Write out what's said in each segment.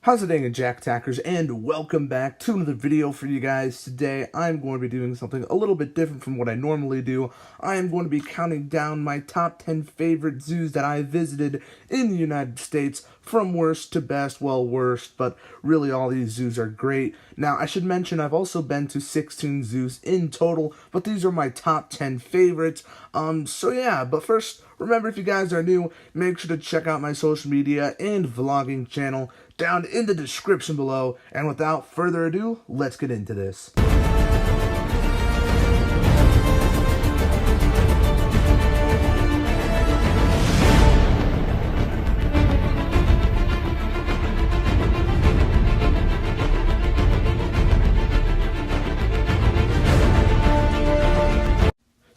How's it going, Jack Tackers, and welcome back to another video for you guys. Today, I'm going to be doing something a little bit different from what I normally do. I am going to be counting down my top 10 favorite zoos that I visited in the United States, from worst to best, well, worst, but really all these zoos are great. Now, I should mention I've also been to 16 zoos in total, but these are my top 10 favorites. So yeah, but first, remember, if you guys are new, make sure to check out my social media and vlogging channel down in the description below. And without further ado, let's get into this.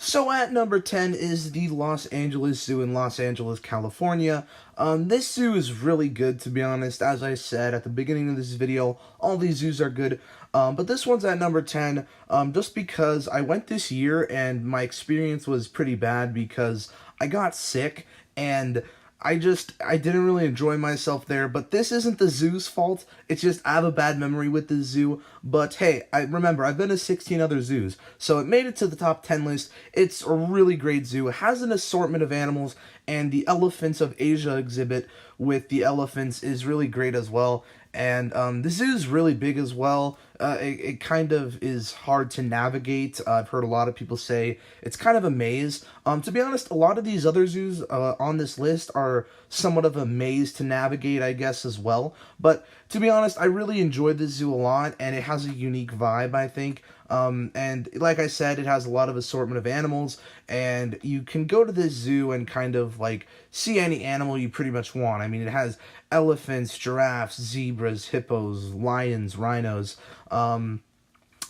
So at number 10 is the Los Angeles Zoo in Los Angeles, California. This zoo is really good, to be honest. As I said at the beginning of this video, all these zoos are good. But this one's at number 10, just because I went this year and my experience was pretty bad because I got sick and I didn't really enjoy myself there. But this isn't the zoo's fault. It's just I have a bad memory with the zoo. But hey, remember, I've been to 16 other zoos, so it made it to the top 10 list. It's a really great zoo. It has an assortment of animals, and the Elephants of Asia exhibit with the elephants is really great as well. And the zoo is really big as well. It kind of is hard to navigate. I've heard a lot of people say it's kind of a maze. To be honest, a lot of these other zoos on this list are somewhat of a maze to navigate, I guess, as well. But to be honest, I really enjoyed this zoo a lot, and it has a unique vibe, I think. And like I said, it has a lot of assortment of animals, and you can go to this zoo and kind of like see any animal you pretty much want. I mean, it has elephants, giraffes, zebras, hippos, lions, rhinos. And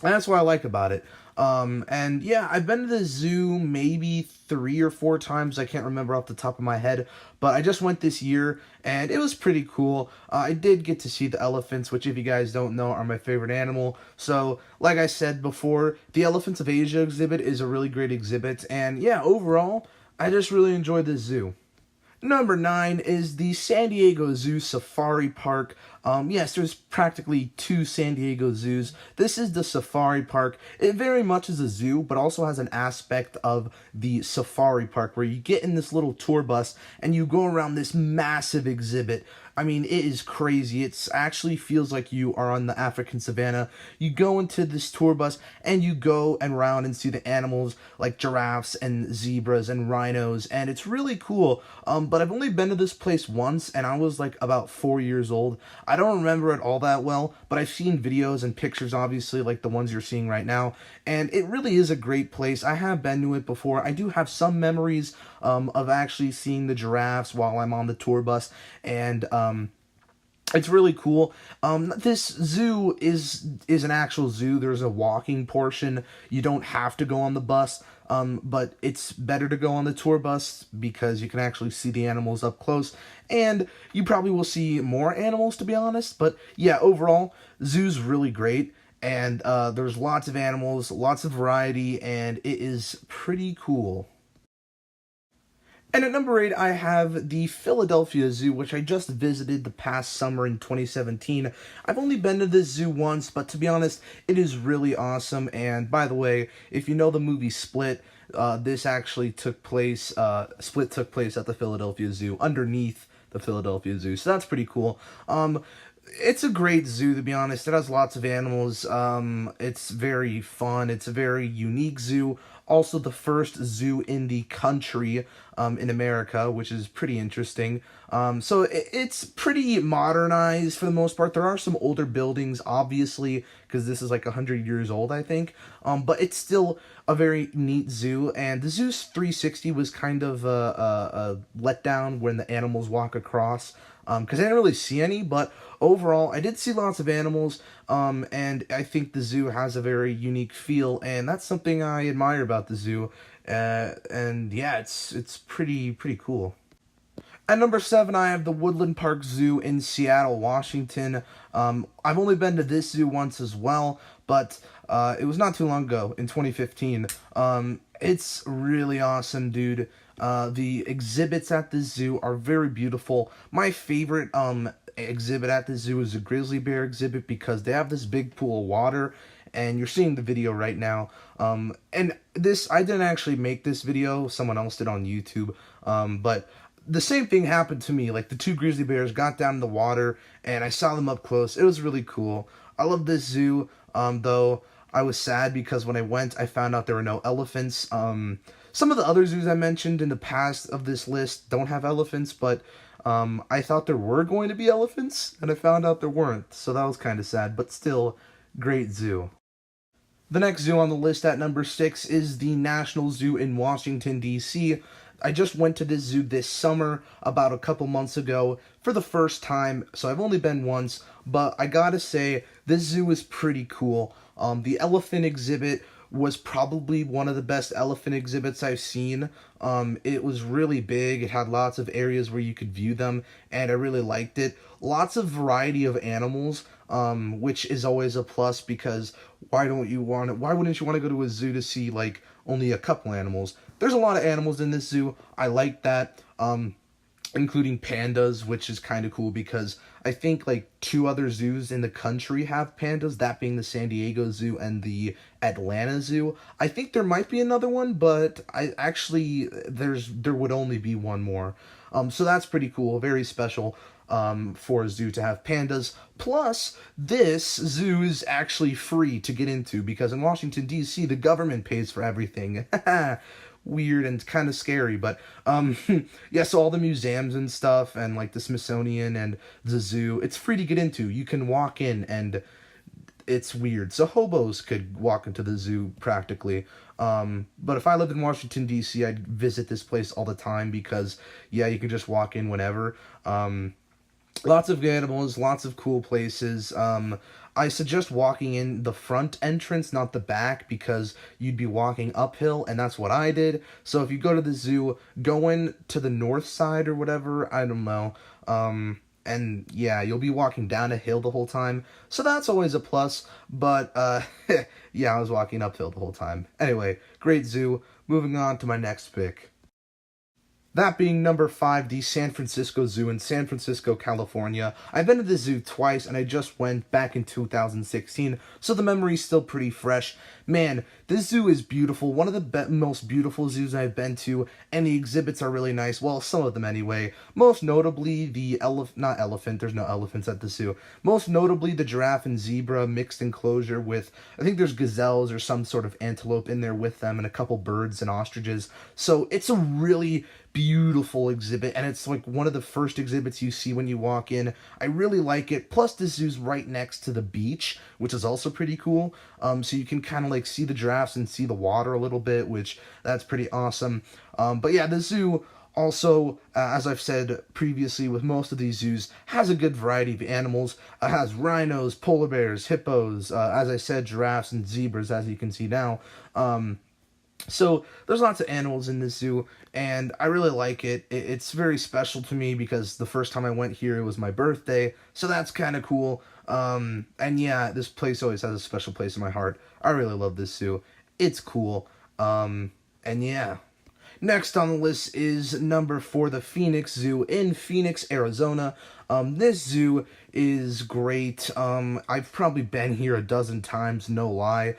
that's what I like about it. And yeah, I've been to the zoo maybe 3 or 4 times. I can't remember off the top of my head, but I just went this year and it was pretty cool. I did get to see the elephants, which, if you guys don't know, are my favorite animal. So like I said before, the Elephants of Asia exhibit is a really great exhibit. And yeah, overall, I just really enjoyed this zoo. Number 9 is the San Diego Zoo Safari Park. Yes, there's practically 2 San Diego zoos. This is the Safari Park. It very much is a zoo, but also has an aspect of the Safari Park where you get in this little tour bus and you go around this massive exhibit. I mean, it is crazy. It actually feels like you are on the African savannah. You go into this tour bus and you go around and see the animals like giraffes and zebras and rhinos, and it's really cool. But I've only been to this place once, and I was like about 4 years old. I don't remember it all that well, but I've seen videos and pictures, obviously, like the ones you're seeing right now, and it really is a great place. I have been to it before. I do have some memories of actually seeing the giraffes while I'm on the tour bus, and it's really cool. This zoo is an actual zoo. There's a walking portion. You don't have to go on the bus, but it's better to go on the tour bus because you can actually see the animals up close, and you probably will see more animals, to be honest. But yeah, overall, zoo's really great, and there's lots of animals, lots of variety, and it is pretty cool. And at number 8, I have the Philadelphia Zoo, which I just visited the past summer in 2017. I've only been to this zoo once, but to be honest, it is really awesome. And by the way, if you know the movie Split, this actually took place, Split took place at the Philadelphia Zoo, underneath the Philadelphia Zoo. So that's pretty cool. It's a great zoo, to be honest. It has lots of animals. It's very fun. It's a very unique zoo. Also the first zoo in the country, in America, which is pretty interesting. So it's pretty modernized for the most part. There are some older buildings, obviously, because this is like 100 years old, I think. But it's still a very neat zoo. And the zoo's 360 was kind of a letdown when the animals walk across, because I didn't really see any, but overall, I did see lots of animals, and I think the zoo has a very unique feel, and that's something I admire about the zoo, and yeah, it's pretty cool. At number 7, I have the Woodland Park Zoo in Seattle, Washington. I've only been to this zoo once as well, but it was not too long ago, in 2015. It's really awesome, dude. The exhibits at the zoo are very beautiful. My favorite exhibit at the zoo is a grizzly bear exhibit because they have this big pool of water, and you're seeing the video right now. And this, I didn't actually make this video, someone else did on YouTube, but the same thing happened to me. Like, the two grizzly bears got down in the water, and I saw them up close. It was really cool. I love this zoo, though I was sad because when I went, I found out there were no elephants. Some of the other zoos I mentioned in the past of this list don't have elephants, but I thought there were going to be elephants, and I found out there weren't, so that was kind of sad, but still, great zoo. The next zoo on the list at number 6 is the National Zoo in Washington, D.C. I just went to this zoo this summer, about a couple months ago, for the first time, so I've only been once, but I gotta say, this zoo is pretty cool. The elephant exhibit was probably one of the best elephant exhibits I've seen. It was really big, it had lots of areas where you could view them, and I really liked it. Lots of variety of animals, which is always a plus because why wouldn't you want to go to a zoo to see, like, only a couple animals? There's a lot of animals in this zoo. I like that, including pandas, which is kind of cool because I think, like, 2 other zoos in the country have pandas, that being the San Diego Zoo and the Atlanta Zoo. I think there might be another one, but there would only be one more. So that's pretty cool, very special for a zoo to have pandas. Plus, this zoo is actually free to get into because in Washington, D.C., the government pays for everything. Weird and kind of scary, but yeah, so all the museums and stuff and like the Smithsonian and the zoo, it's free to get into. You can walk in and it's weird. So hobos could walk into the zoo practically. But if I lived in Washington, D.C., I'd visit this place all the time because, yeah, you can just walk in whenever. Lots of animals, lots of cool places. I suggest walking in the front entrance, not the back, because you'd be walking uphill, and that's what I did. So if you go to the zoo, go in to the north side or whatever, I don't know. And yeah, you'll be walking down a hill the whole time, so that's always a plus, but yeah, I was walking uphill the whole time. Anyway, great zoo. Moving on to my next pick. That being number 5, the San Francisco Zoo in San Francisco, California. I've been to the zoo twice, and I just went back in 2016, so the memory's still pretty fresh. Man, this zoo is beautiful, one of the most beautiful zoos I've been to, and the exhibits are really nice, well, some of them anyway. Most notably, the not elephant, there's no elephants at the zoo. Most notably, the giraffe and zebra mixed enclosure with, I think there's gazelles or some sort of antelope in there with them, and a couple birds and ostriches. So it's a really beautiful exhibit, and it's like one of the first exhibits you see when you walk in. I really like it. Plus, this zoo's right next to the beach, which is also pretty cool. So you can kind of like see the giraffes and see the water a little bit, which that's pretty awesome. But yeah, the zoo also, as I've said previously with most of these zoos, has a good variety of animals. It has rhinos, polar bears, hippos, as I said, giraffes and zebras, as you can see now. So there's lots of animals in this zoo, and I really like it. It's very special to me because the first time I went here, it was my birthday, so that's kind of cool. And yeah, this place always has a special place in my heart. I really love this zoo. It's cool. And yeah. Next on the list is number 4, the Phoenix Zoo in Phoenix, Arizona. This zoo is great. I've probably been here a dozen times, no lie,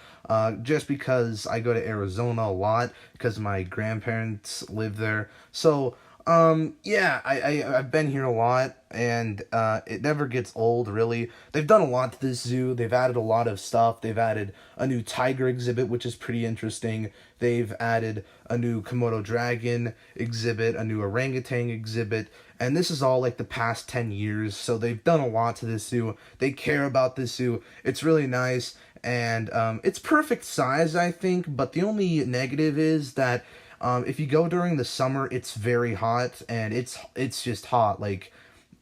just because I go to Arizona a lot, because my grandparents live there. So, yeah, I've been here a lot, and it never gets old, really. They've done a lot to this zoo. They've added a lot of stuff. They've added a new tiger exhibit, which is pretty interesting. They've added a new Komodo dragon exhibit, a new orangutan exhibit, and this is all like the past 10 years, so they've done a lot to this zoo. They care about this zoo. It's really nice, and it's perfect size, I think, but the only negative is that if you go during the summer, it's very hot, and it's just hot, like,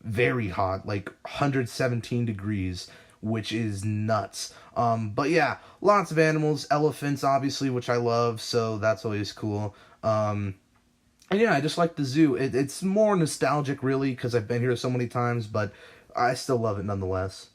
very hot, like 117 degrees, which is nuts. But yeah, lots of animals, elephants, obviously, which I love, so that's always cool. And yeah, I just like the zoo. It's more nostalgic, really, because I've been here so many times, but I still love it nonetheless.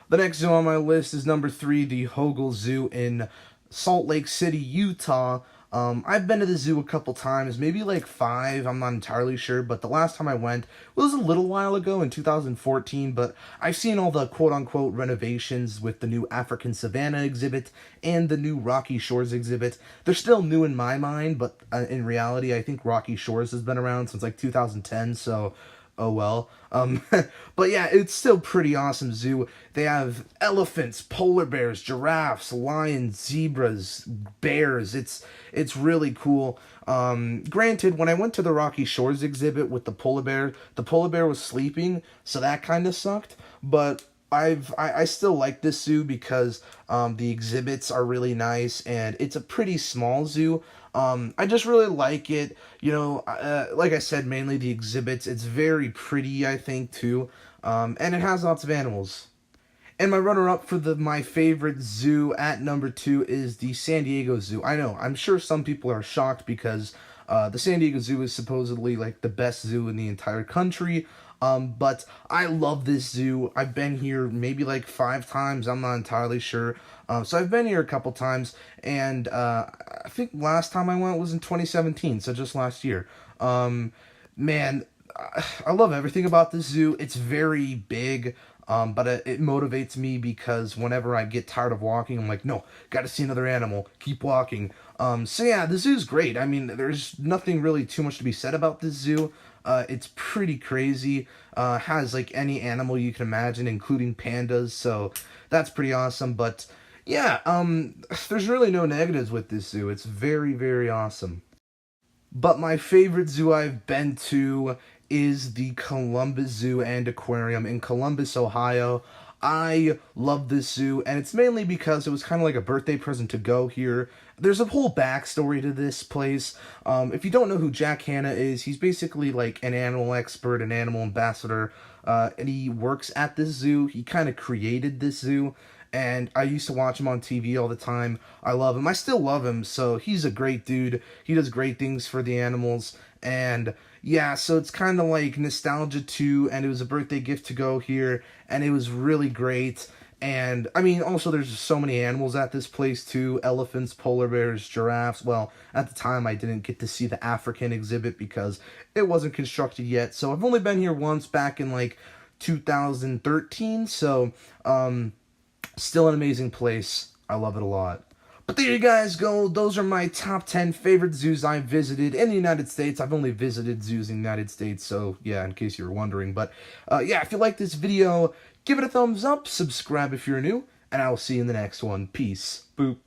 The next zoo on my list is number 3, the Hogle Zoo in Salt Lake City, Utah. I've been to the zoo a couple times, maybe like 5, I'm not entirely sure, but the last time I went was a little while ago in 2014, but I've seen all the quote-unquote renovations with the new African Savannah exhibit and the new Rocky Shores exhibit. They're still new in my mind, but in reality, I think Rocky Shores has been around since like 2010, so oh well. But yeah, it's still pretty awesome zoo. They have elephants, polar bears, giraffes, lions, zebras, bears. It's really cool. Granted, when I went to the Rocky Shores exhibit with the polar bear was sleeping, so that kind of sucked. But I still like this zoo because the exhibits are really nice and it's a pretty small zoo. I just really like it. You know, like I said, mainly the exhibits. It's very pretty, I think, too. And it has lots of animals. And my runner-up for my favorite zoo at number 2 is the San Diego Zoo. I know, I'm sure some people are shocked because the San Diego Zoo is supposedly like the best zoo in the entire country. But I love this zoo. I've been here maybe like 5 times. I'm not entirely sure. So I've been here a couple times, and I think last time I went was in 2017, so just last year. Man, I love everything about this zoo. It's very big. But it motivates me because whenever I get tired of walking, I'm like, no, gotta see another animal, keep walking. So yeah, the zoo's great. I mean, there's nothing really too much to be said about this zoo. It's pretty crazy. Has like any animal you can imagine, including pandas, so that's pretty awesome. But yeah, there's really no negatives with this zoo. It's very, very awesome. But my favorite zoo I've been to is the Columbus Zoo and Aquarium in Columbus, Ohio. I love this zoo, and it's mainly because it was kind of like a birthday present to go here. There's a whole backstory to this place. If you don't know who Jack Hanna is, he's basically like an animal expert, an animal ambassador, and he works at this zoo. He kind of created this zoo, and I used to watch him on TV all the time. I love him. I still love him, so he's a great dude. He does great things for the animals, and yeah, so it's kind of like nostalgia too, and it was a birthday gift to go here, and it was really great. And, I mean, also there's just so many animals at this place too. Elephants, polar bears, giraffes. Well, at the time I didn't get to see the African exhibit because it wasn't constructed yet. So I've only been here once back in like 2013. So, still an amazing place. I love it a lot. But there you guys go. Those are my top 10 favorite zoos I've visited in the United States. I've only visited zoos in the United States, so yeah, in case you were wondering. But yeah, if you like this video, give it a thumbs up, subscribe if you're new, and I will see you in the next one. Peace. Boop.